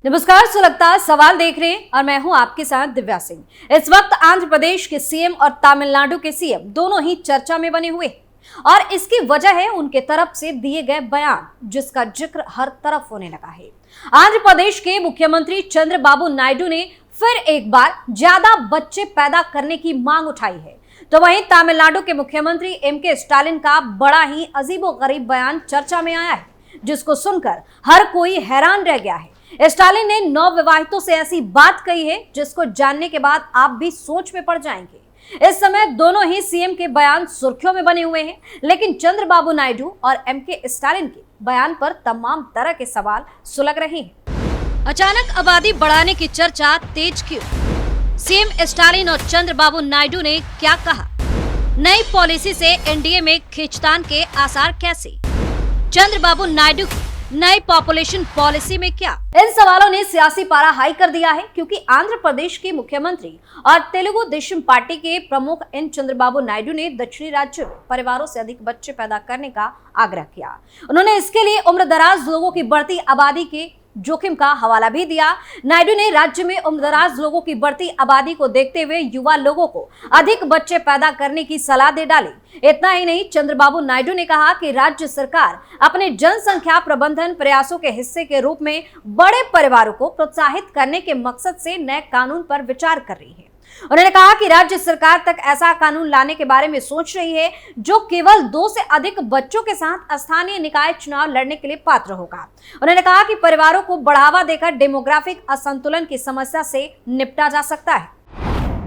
नमस्कार, सुलगता सवाल देख रहे हैं और मैं हूं आपके साथ दिव्या सिंह। इस वक्त आंध्र प्रदेश के सीएम और तमिलनाडु के सीएम दोनों ही चर्चा में बने हुए हैं और इसकी वजह है उनके तरफ से दिए गए बयान, जिसका जिक्र हर तरफ होने लगा है। आंध्र प्रदेश के मुख्यमंत्री चंद्रबाबू नायडू ने फिर एक बार ज्यादा बच्चे पैदा करने की मांग उठाई है, तो वहीं तमिलनाडु के मुख्यमंत्री एमके स्टालिन का बड़ा ही अजीबोगरीब बयान चर्चा में आया है, जिसको सुनकर हर कोई हैरान रह गया है। स्टालिन ने नवविवाहितों से ऐसी बात कही है जिसको जानने के बाद आप भी सोच में पड़ जाएंगे। इस समय दोनों ही सीएम के बयान सुर्खियों में बने हुए हैं, लेकिन चंद्रबाबू नायडू और एमके स्टालिन के बयान पर तमाम तरह के सवाल सुलग रहे हैं। अचानक आबादी बढ़ाने की चर्चा तेज क्यों? सीएम स्टालिन और चंद्रबाबू नायडू ने क्या कहा? नई पॉलिसी से एनडीए में खींचतान के आसार कैसे? चंद्रबाबू नायडू नई पॉपुलेशन पॉलिसी में क्या? इन सवालों ने सियासी पारा हाई कर दिया है, क्योंकि आंध्र प्रदेश के मुख्यमंत्री और तेलुगु देशम पार्टी के प्रमुख एन चंद्रबाबू नायडू ने दक्षिणी राज्यों में परिवारों से अधिक बच्चे पैदा करने का आग्रह किया। उन्होंने इसके लिए उम्रदराज लोगों की बढ़ती आबादी के जोखिम का हवाला भी दिया। नायडू ने राज्य में उम्रदराज लोगों की बढ़ती आबादी को देखते हुए युवा लोगों को अधिक बच्चे पैदा करने की सलाह दे डाली। इतना ही नहीं, चंद्रबाबू नायडू ने कहा कि राज्य सरकार अपने जनसंख्या प्रबंधन प्रयासों के हिस्से के रूप में बड़े परिवारों को प्रोत्साहित करने के मकसद से नए कानून पर विचार कर रही है। उन्होंने कहा कि राज्य सरकार तक ऐसा कानून लाने के बारे में सोच रही है जो केवल 2 से अधिक बच्चों के साथ स्थानीय निकाय चुनाव लड़ने के लिए पात्र होगा। उन्होंने कहा कि परिवारों को बढ़ावा देकर डेमोग्राफिक असंतुलन की समस्या से निपटा जा सकता है।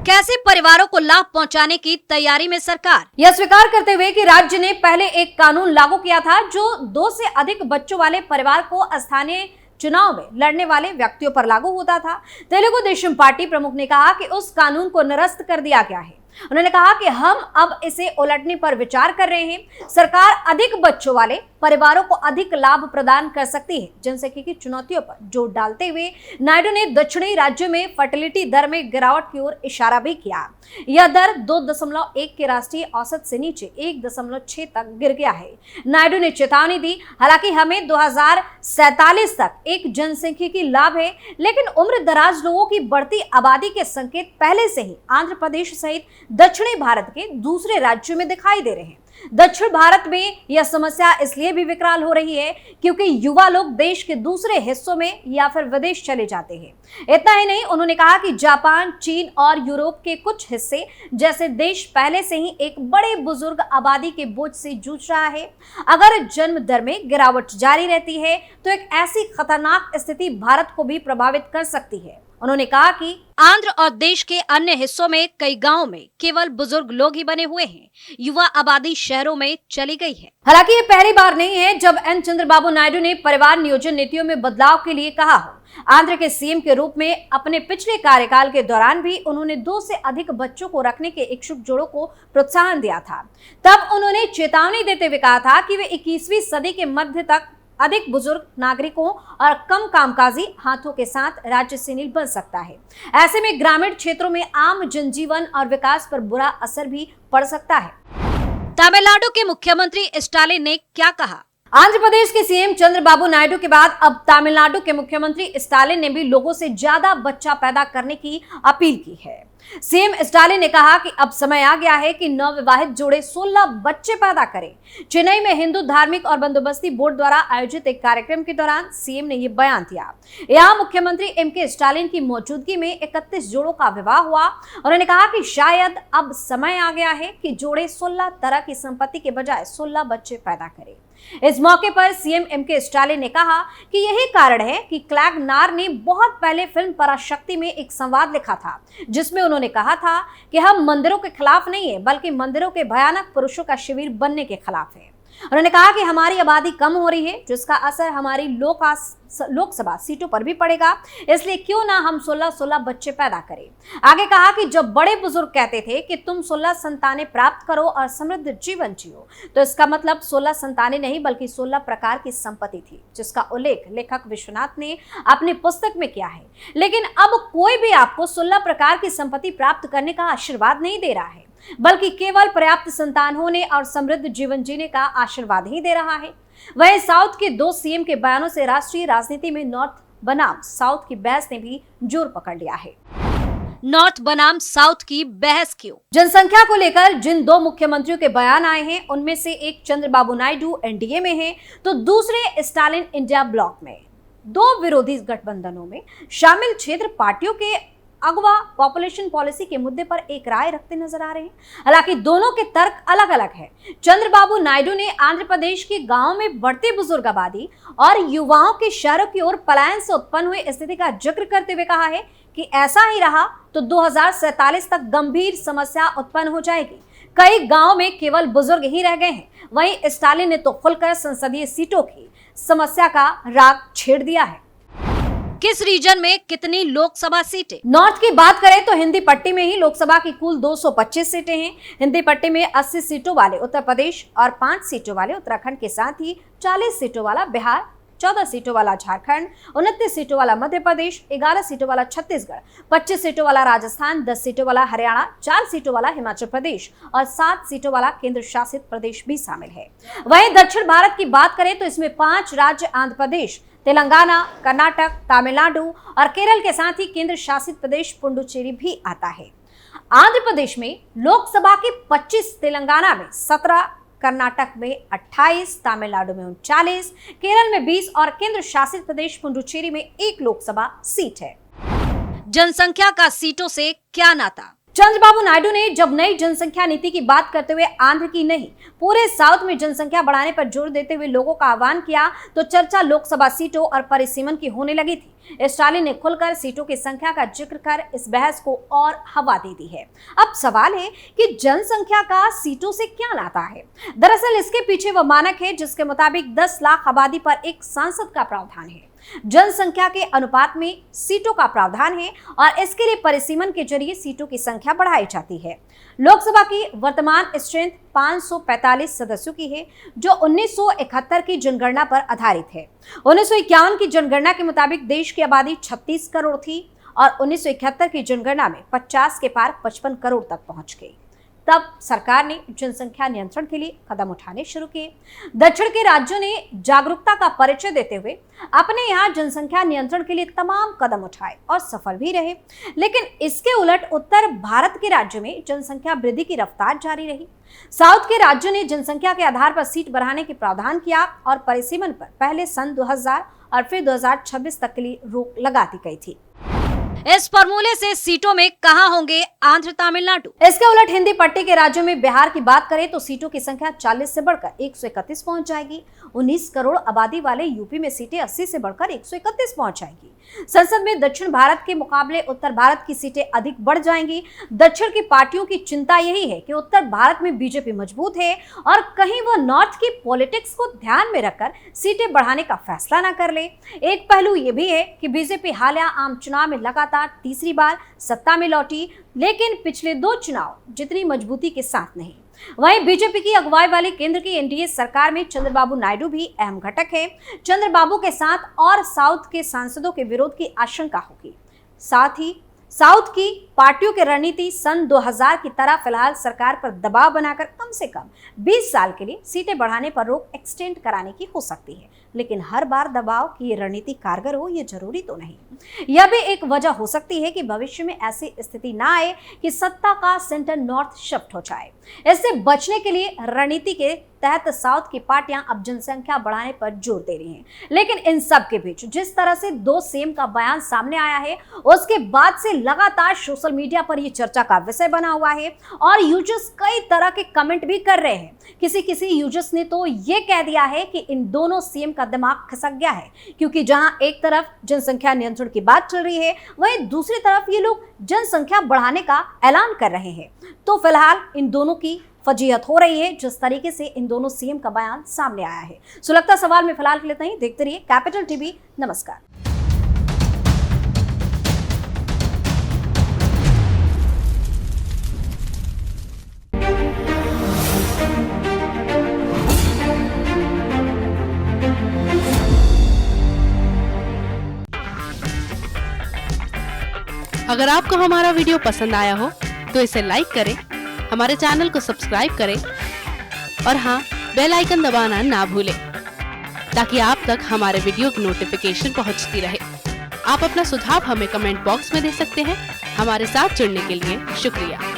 कैसे परिवारों को लाभ पहुंचाने की तैयारी में सरकार? यह स्वीकार करते हुए कि राज्य ने पहले एक कानून लागू किया था जो 2 से अधिक बच्चों वाले परिवार को स्थानीय चुनाव में लड़ने वाले व्यक्तियों पर लागू होता था, तेलुगु देशम पार्टी प्रमुख ने कहा कि उस कानून को निरस्त कर दिया गया है। उन्होंने कहा कि हम अब इसे उलटने पर विचार कर रहे हैं। सरकार अधिक बच्चों वाले परिवारों को अधिक लाभ प्रदान कर सकती है। जनसंख्या की चुनौतियों पर जोर डालते हुए नायडू ने दक्षिणी राज्यों में फर्टिलिटी दर में गिरावट की ओर इशारा भी किया। यह दर 2.1 के राष्ट्रीय औसत से नीचे 1.6 तक गिर गया है। नायडू ने चेतावनी दी, हालांकि हमें 2047 तक एक जनसंख्या की लाभ है, लेकिन उम्र दराज लोगों की बढ़ती आबादी के संकेत पहले से ही आंध्र प्रदेश सहित दक्षिणी भारत के दूसरे राज्यों में दिखाई दे रहे हैं। दक्षिण भारत में यह समस्या इसलिए भी विकराल हो रही है क्योंकि युवा लोग देश के दूसरे हिस्सों में या फिर विदेश चले जाते हैं। इतना ही नहीं, उन्होंने कहा कि जापान, चीन और यूरोप के कुछ हिस्से जैसे देश पहले से ही एक बड़े बुजुर्ग आबादी के बोझ से जूझ रहा है। अगर जन्म दर में गिरावट जारी रहती है तो एक ऐसी खतरनाक स्थिति भारत को भी प्रभावित कर सकती है। उन्होंने कहा कि आंध्र और देश के अन्य हिस्सों में कई गांवों में केवल बुजुर्ग लोग ही बने हुए हैं। युवा आबादी शहरों में चली गई है। हालांकि ये पहली बार नहीं है जब एन चंद्रबाबू नायडू ने परिवार नियोजन नीतियों में बदलाव के लिए कहा हो। आंध्र के सीएम के रूप में अपने पिछले कार्यकाल के दौरान भी उन्होंने 2 से अधिक बच्चों को रखने के इच्छुक जोड़ों को प्रोत्साहन दिया था। तब उन्होंने चेतावनी देते हुए कहा था कि वे 21वीं सदी के मध्य तक अधिक बुजुर्ग नागरिकों और कम कामकाजी हाथों के साथ राज्य से नहीं बन सकता है। ऐसे में ग्रामीण क्षेत्रों में आम जनजीवन और विकास पर बुरा असर भी पड़ सकता है। तमिलनाडु के मुख्यमंत्री स्टालिन ने क्या कहा? आंध्र प्रदेश के सीएम चंद्रबाबू नायडू के बाद अब तमिलनाडु के मुख्यमंत्री स्टालिन ने भी लोगों से ज्यादा बच्चा पैदा करने की अपील की है। सीएम स्टालिन ने कहा कि अब समय आ गया है कि नवविवाहित जोड़े 16 बच्चे पैदा करें। चेन्नई में हिंदू धार्मिक और बंदोबस्ती बोर्ड द्वारा आयोजित एक कार्यक्रम के दौरान सीएम ने यह बयान दिया। यहां मुख्यमंत्री एमके स्टालिन की मौजूदगी में 31 जोड़ों का विवाह हुआ। उन्होंने कहा कि शायद अब समय आ गया है कि जोड़े 16 तरह की संपत्ति के बजाय 16 बच्चे पैदा करें। इस मौके पर सीएम एमके स्टालिन ने कहा कि यही कारण है कि क्लैग नार ने बहुत पहले फिल्म पराशक्ति में एक संवाद लिखा था, जिसमें उन्होंने कहा था कि हम मंदिरों के खिलाफ नहीं है, बल्कि मंदिरों के भयानक पुरुषों का शिविर बनने के खिलाफ है। उन्होंने कहा कि हमारी आबादी कम हो रही है, जिसका असर हमारी लोकसभा सीटों पर भी पड़ेगा, इसलिए क्यों ना हम 16-16 बच्चे पैदा करें। आगे कहा कि जब बड़े बुजुर्ग कहते थे कि तुम 16 संतानें प्राप्त करो और समृद्ध जीवन जियो, तो इसका मतलब 16 संतानें नहीं बल्कि 16 प्रकार की संपत्ति थी, जिसका उल्लेख लेखक विश्वनाथ ने अपनी पुस्तक में किया है। लेकिन अब कोई भी आपको 16 प्रकार की संपत्ति प्राप्त करने का आशीर्वाद नहीं दे रहा है, बल्कि केवल पर्याप्त संतान होने और समृद्ध जीवन जीने का आशीर्वाद ही दे रहा है। वहीं साउथ के 2 सीएम के बयानों से राष्ट्रीय राजनीति में नॉर्थ बनाम साउथ की बहस ने भी जोर पकड़ लिया है। नॉर्थ बनाम साउथ की बहस क्यों? जनसंख्या को लेकर जिन दो मुख्यमंत्रियों के बयान आए हैं, उनमें से एक चंद्रबाबू नायडू एनडीए में है तो दूसरे स्टालिन इंडिया ब्लॉक में। दो विरोधी गठबंधनों में शामिल क्षेत्र पार्टियों के अगवा पॉपुलेशन पॉलिसी के मुद्दे पर एक राय रखते नजर आ रहे हैं। हालांकि दोनों के तर्क अलग अलग हैं। चंद्रबाबू नायडू ने आंध्र प्रदेश के गांवों में बढ़ती बुजुर्ग आबादी और युवाओं के शहरों की ओर पलायन से उत्पन्न हुई स्थिति का जिक्र करते हुए कहा है कि ऐसा ही रहा तो 2047 तक गंभीर समस्या उत्पन्न हो जाएगी। कई गांवों में केवल बुजुर्ग ही रह गए हैं। वहीं स्टालिन ने तो खुलकर संसदीय सीटों की समस्या का राग छेड़ दिया है। किस रीजन में कितनी लोकसभा सीटें? नॉर्थ की बात करें तो हिंदी पट्टी में ही लोकसभा की कुल 225 सीटें हैं। हिंदी पट्टी में 80 सीटों वाले उत्तर प्रदेश और 5 सीटों वाले उत्तराखंड के साथ ही 40 सीटों वाला बिहार, 14 सीटों वाला झारखंड, 29 सीटों वाला मध्य प्रदेश, 11 सीटों वाला छत्तीसगढ़, 25 सीटों वाला राजस्थान, 10 सीटों वाला हरियाणा, 4 सीटों वाला हिमाचल प्रदेश और 7 सीटों वाला केंद्र शासित प्रदेश भी शामिल है। वहीं दक्षिण भारत की बात करें तो इसमें 5 राज्य आंध्र प्रदेश, तेलंगाना, कर्नाटक, तमिलनाडु और केरल के साथ ही केंद्र शासित प्रदेश पुडुचेरी भी आता है। आंध्र प्रदेश में लोकसभा की 25, तेलंगाना में 17, कर्नाटक में 28, तमिलनाडु में 39, केरल में 20 और केंद्र शासित प्रदेश पुडुचेरी में 1 लोकसभा सीट है। जनसंख्या का सीटों से क्या नाता? चंद्रबाबू नायडू ने जब नई जनसंख्या नीति की बात करते हुए आंध्र की नहीं पूरे साउथ में जनसंख्या बढ़ाने पर जोर देते हुए लोगों का आह्वान किया तो चर्चा लोकसभा सीटों और परिसीमन की होने लगी थी। स्टालिन ने खुलकर सीटों की संख्या का जिक्र कर इस बहस को और हवा दे दी है। अब सवाल है कि जनसंख्या का सीटों से क्या नाता है? दरअसल इसके पीछे वह मानक है जिसके मुताबिक 10 लाख आबादी पर एक सांसद का प्रावधान है। जनसंख्या के अनुपात में सीटों का प्रावधान है और इसके लिए परिसीमन के जरिए सीटों की संख्या बढ़ाई जाती है। लोकसभा की वर्तमान स्ट्रेंथ 545 सदस्यों की है जो 1971 की जनगणना पर आधारित है। 1951 की जनगणना के मुताबिक देश की आबादी 36 करोड़ थी और 1971 की जनगणना में 50 के पार 55 करोड़ तक पहुंच गई। तब सरकार ने जनसंख्या नियंत्रण के लिए कदम उठाने शुरू किए। दक्षिण के राज्यों ने जागरूकता का परिचय देते हुए अपने यहाँ जनसंख्या नियंत्रण के लिए तमाम कदम उठाए और सफल भी रहे। लेकिन इसके उलट उत्तर भारत के राज्यों में जनसंख्या वृद्धि की रफ्तार जारी रही। साउथ के राज्यों ने जनसंख्या के आधार पर सीट बढ़ाने के प्रावधान किया और परिसीमन पर पहले सन 2000 और फिर 2026 तक के लिए रोक लगा दी गई थी। इस फॉर्मूले से सीटों में कहां होंगे आंध्र, तमिलनाडु? इसके उलट हिंदी पट्टी के राज्यों में बिहार की बात करें तो सीटों की संख्या 40 से बढ़कर 131 पहुंच जाएगी। 19 करोड़ आबादी वाले यूपी में सीटें 80 से बढ़कर 131 पहुंच जाएगी। संसद में दक्षिण भारत के मुकाबले उत्तर भारत की सीटें अधिक बढ़ जाएंगी। दक्षिण की पार्टियों की चिंता यही है कि उत्तर भारत में बीजेपी मजबूत है और कहीं वह नॉर्थ की पॉलिटिक्स को ध्यान में रखकर सीटें बढ़ाने का फैसला न कर ले। एक पहलू यह भी है कि बीजेपी हालिया आम चुनाव में लगातार तीसरी बार सत्ता में लौटी, लेकिन पिछले 2 चुनाव जितनी मजबूती के साथ नहीं। वहीं बीजेपी की अगुवाई वाली केंद्र की एनडीए सरकार में चंद्रबाबू नायडू भी अहम घटक है। चंद्रबाबू के साथ और साउथ के सांसदों के विरोध की आशंका होगी। साथ ही साउथ की पार्टियों की रणनीति सन 2000 की तरह फिलहाल सरकार पर दबाव बनाकर कम से कम 20 साल के लिए सीटें बढ़ाने पर रोक एक्सटेंड कराने की हो सकती है। लेकिन हर बार दबाव की ये रणनीति कारगर हो ये जरूरी तो नहीं। यह भी एक वजह हो सकती है कि भविष्य में ऐसी स्थिति ना आए कि सत्ता का सेंटर नॉर्थ शिफ्ट हो जाए। इससे बचने के लिए रणनीति के तहत साउथ की पार्टियां अब जनसंख्या बढ़ाने पर जोर दे रही हैं। लेकिन इन सब के बीच जिस तरह से 2 सीएम का बयान सामने आया है उसके बाद से लगातार सोशल मीडिया पर यह चर्चा का विषय बना हुआ है और यूजर्स कई तरह के कमेंट भी कर रहे हैं। किसी यूजर्स ने तो ये कह दिया है कि इन दोनों सीएम का दिमाग खसक गया है, क्योंकि जहां एक तरफ जनसंख्या नियंत्रण की बात चल रही है वहीं दूसरी तरफ ये लोग जनसंख्या बढ़ाने का ऐलान कर रहे हैं। तो फिलहाल इन दोनों की फजीहत हो रही है जिस तरीके से इन दोनों सीएम का बयान सामने आया है। सुलगता सवाल में फिलहाल के लिए इतना ही। देखते रहिए कैपिटल टीवी। नमस्कार। अगर आपको हमारा वीडियो पसंद आया हो तो इसे लाइक करें, हमारे चैनल को सब्सक्राइब करें और हाँ, बेल आइकन दबाना ना भूलें ताकि आप तक हमारे वीडियो की नोटिफिकेशन पहुंचती रहे। आप अपना सुझाव हमें कमेंट बॉक्स में दे सकते हैं। हमारे साथ जुड़ने के लिए शुक्रिया।